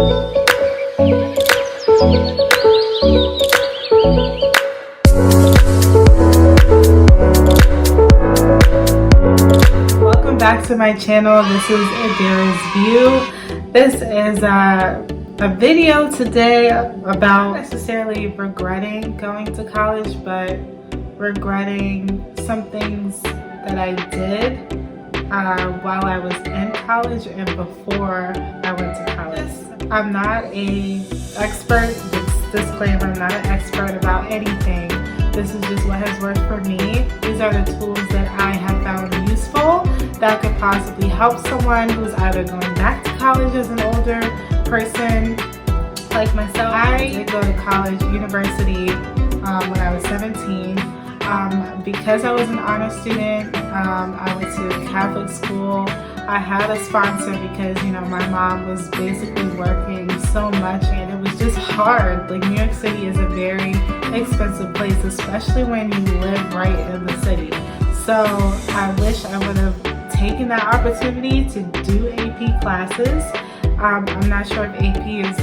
Welcome back to my channel. This is Adera'sView. This is a video today about not necessarily regretting going to college, but regretting some things that I did while I was in college and before I went to college. I'm not an expert, disclaimer, I'm not an expert about anything. This is just what has worked for me. These are the tools that I have found useful that could possibly help someone who's either going back to college as an older person like myself. I did go to college, university, when I was 17. Because I was an honor student, I went to Catholic school. I had a sponsor because, you know, my mom was basically working so much and it was just hard. Like, New York City is a very expensive place, especially when you live right in the city. So I wish I would have taken that opportunity to do AP classes. I'm not sure if AP is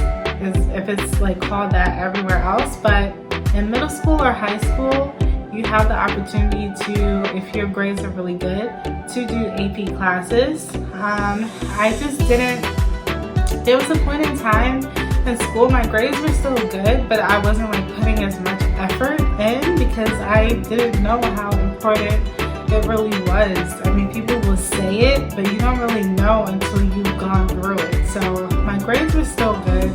if it's like called that everywhere else, but in middle school or high school, you have the opportunity to, if your grades are really good, to do AP classes. I just didn't. There was a point in time in school, my grades were still good, but I wasn't like putting as much effort in because I didn't know how important it really was. I mean, people will say it, but you don't really know until you've gone through it. So my grades were still good,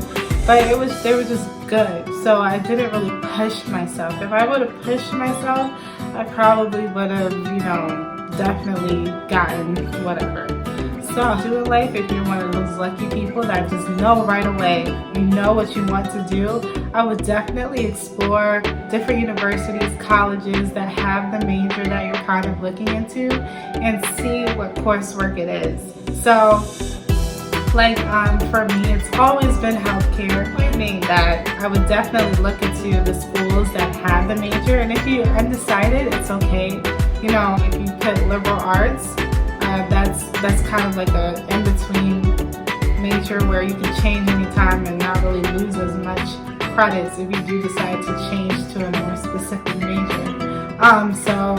but they were just good. So I didn't really push myself. If I would have pushed myself, I probably would have, you know, definitely gotten whatever. So do in life, if you're one of those lucky people that just know right away, you know what you want to do, I would definitely explore different universities, colleges that have the major that you're kind of looking into and see what coursework it is. So like for me, it's always been healthcare, meaning that I would definitely look into the schools that have the major. And if you're undecided, it's okay. You know, if you put liberal arts, that's kind of like a in-between major where you can change anytime and not really lose as much credits if you do decide to change to a more specific major. So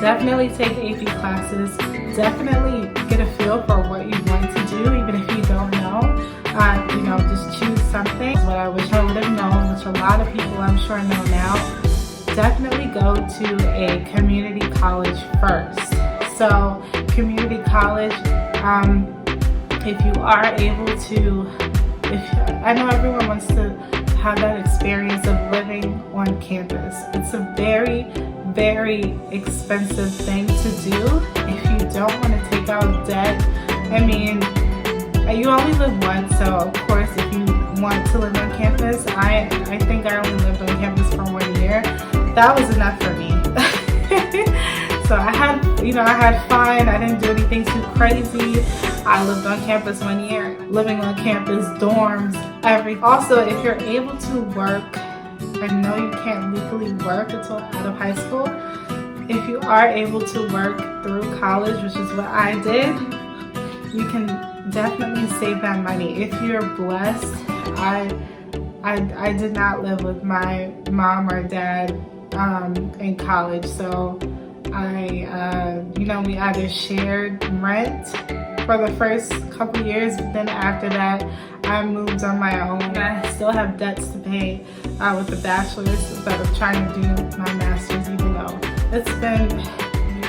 definitely take AP classes. Definitely get a feel for what you want to do, even if you don't know. You know, just choose something. What I wish I would have known, which a lot of people I'm sure know now, definitely go to a community college first. So community college, if you are able to, I know everyone wants to have that experience of living on campus. It's a very, very expensive thing to do if you don't want to take out debt. I mean, you only live once, so of course if you want to live on campus, I think I only lived on campus for 1 year. That was enough for me. So I had fun. I didn't do anything too crazy. I lived on campus 1 year, living on campus, dorms, everything. Also, if you're able to work, I know you can't legally work until out of high school. If you are able to work through college, which is what I did, you can definitely save that money. If you're blessed, I did not live with my mom or dad in college, so we either shared rent for the first couple years, but then after that I moved on my own. I still have debts to pay with the bachelor's, but I'm trying to do my master's, even though it's been.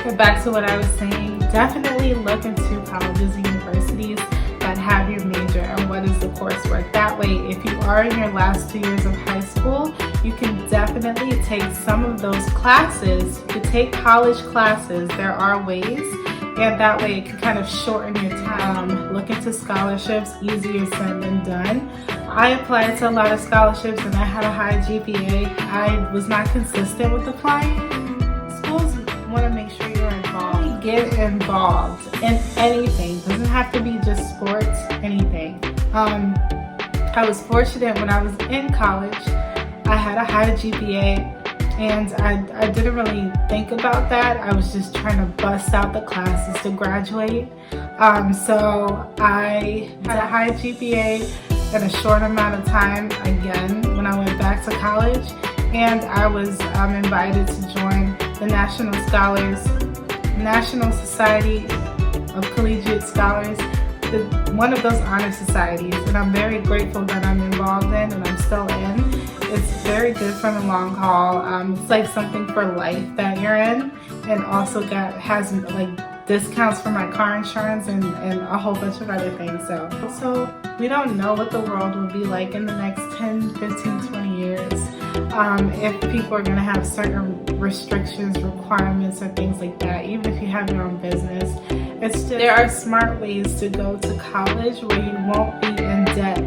But back to what I was saying, definitely look into colleges and universities that have your major and what is the coursework. That way, if you are in your last 2 years of high school, you can definitely take some of those classes. To take college classes, there are ways, and that way it can kind of shorten your time. Look into scholarships, easier said than done. I applied to a lot of scholarships and I had a high GPA. I was not consistent with applying. Schools want to make sure you're involved. Get involved in anything. It doesn't have to be just sports, anything. I was fortunate when I was in college. I had a high GPA and I didn't really think about that. I was just trying to bust out the classes to graduate. So I had a high GPA, in a short amount of time again when I went back to college, and I was invited to join the National Society of Collegiate Scholars, one of those honor societies, and I'm very grateful that I'm involved in and I'm still in. It's very good for the long haul. It's like something for life that you're in, and also has like discounts for my car insurance and a whole bunch of other things. So we don't know what the world will be like in the next 10, 15, 20 years. If people are going to have certain restrictions, requirements, or things like that, even if you have your own business. There are smart ways to go to college where you won't be in debt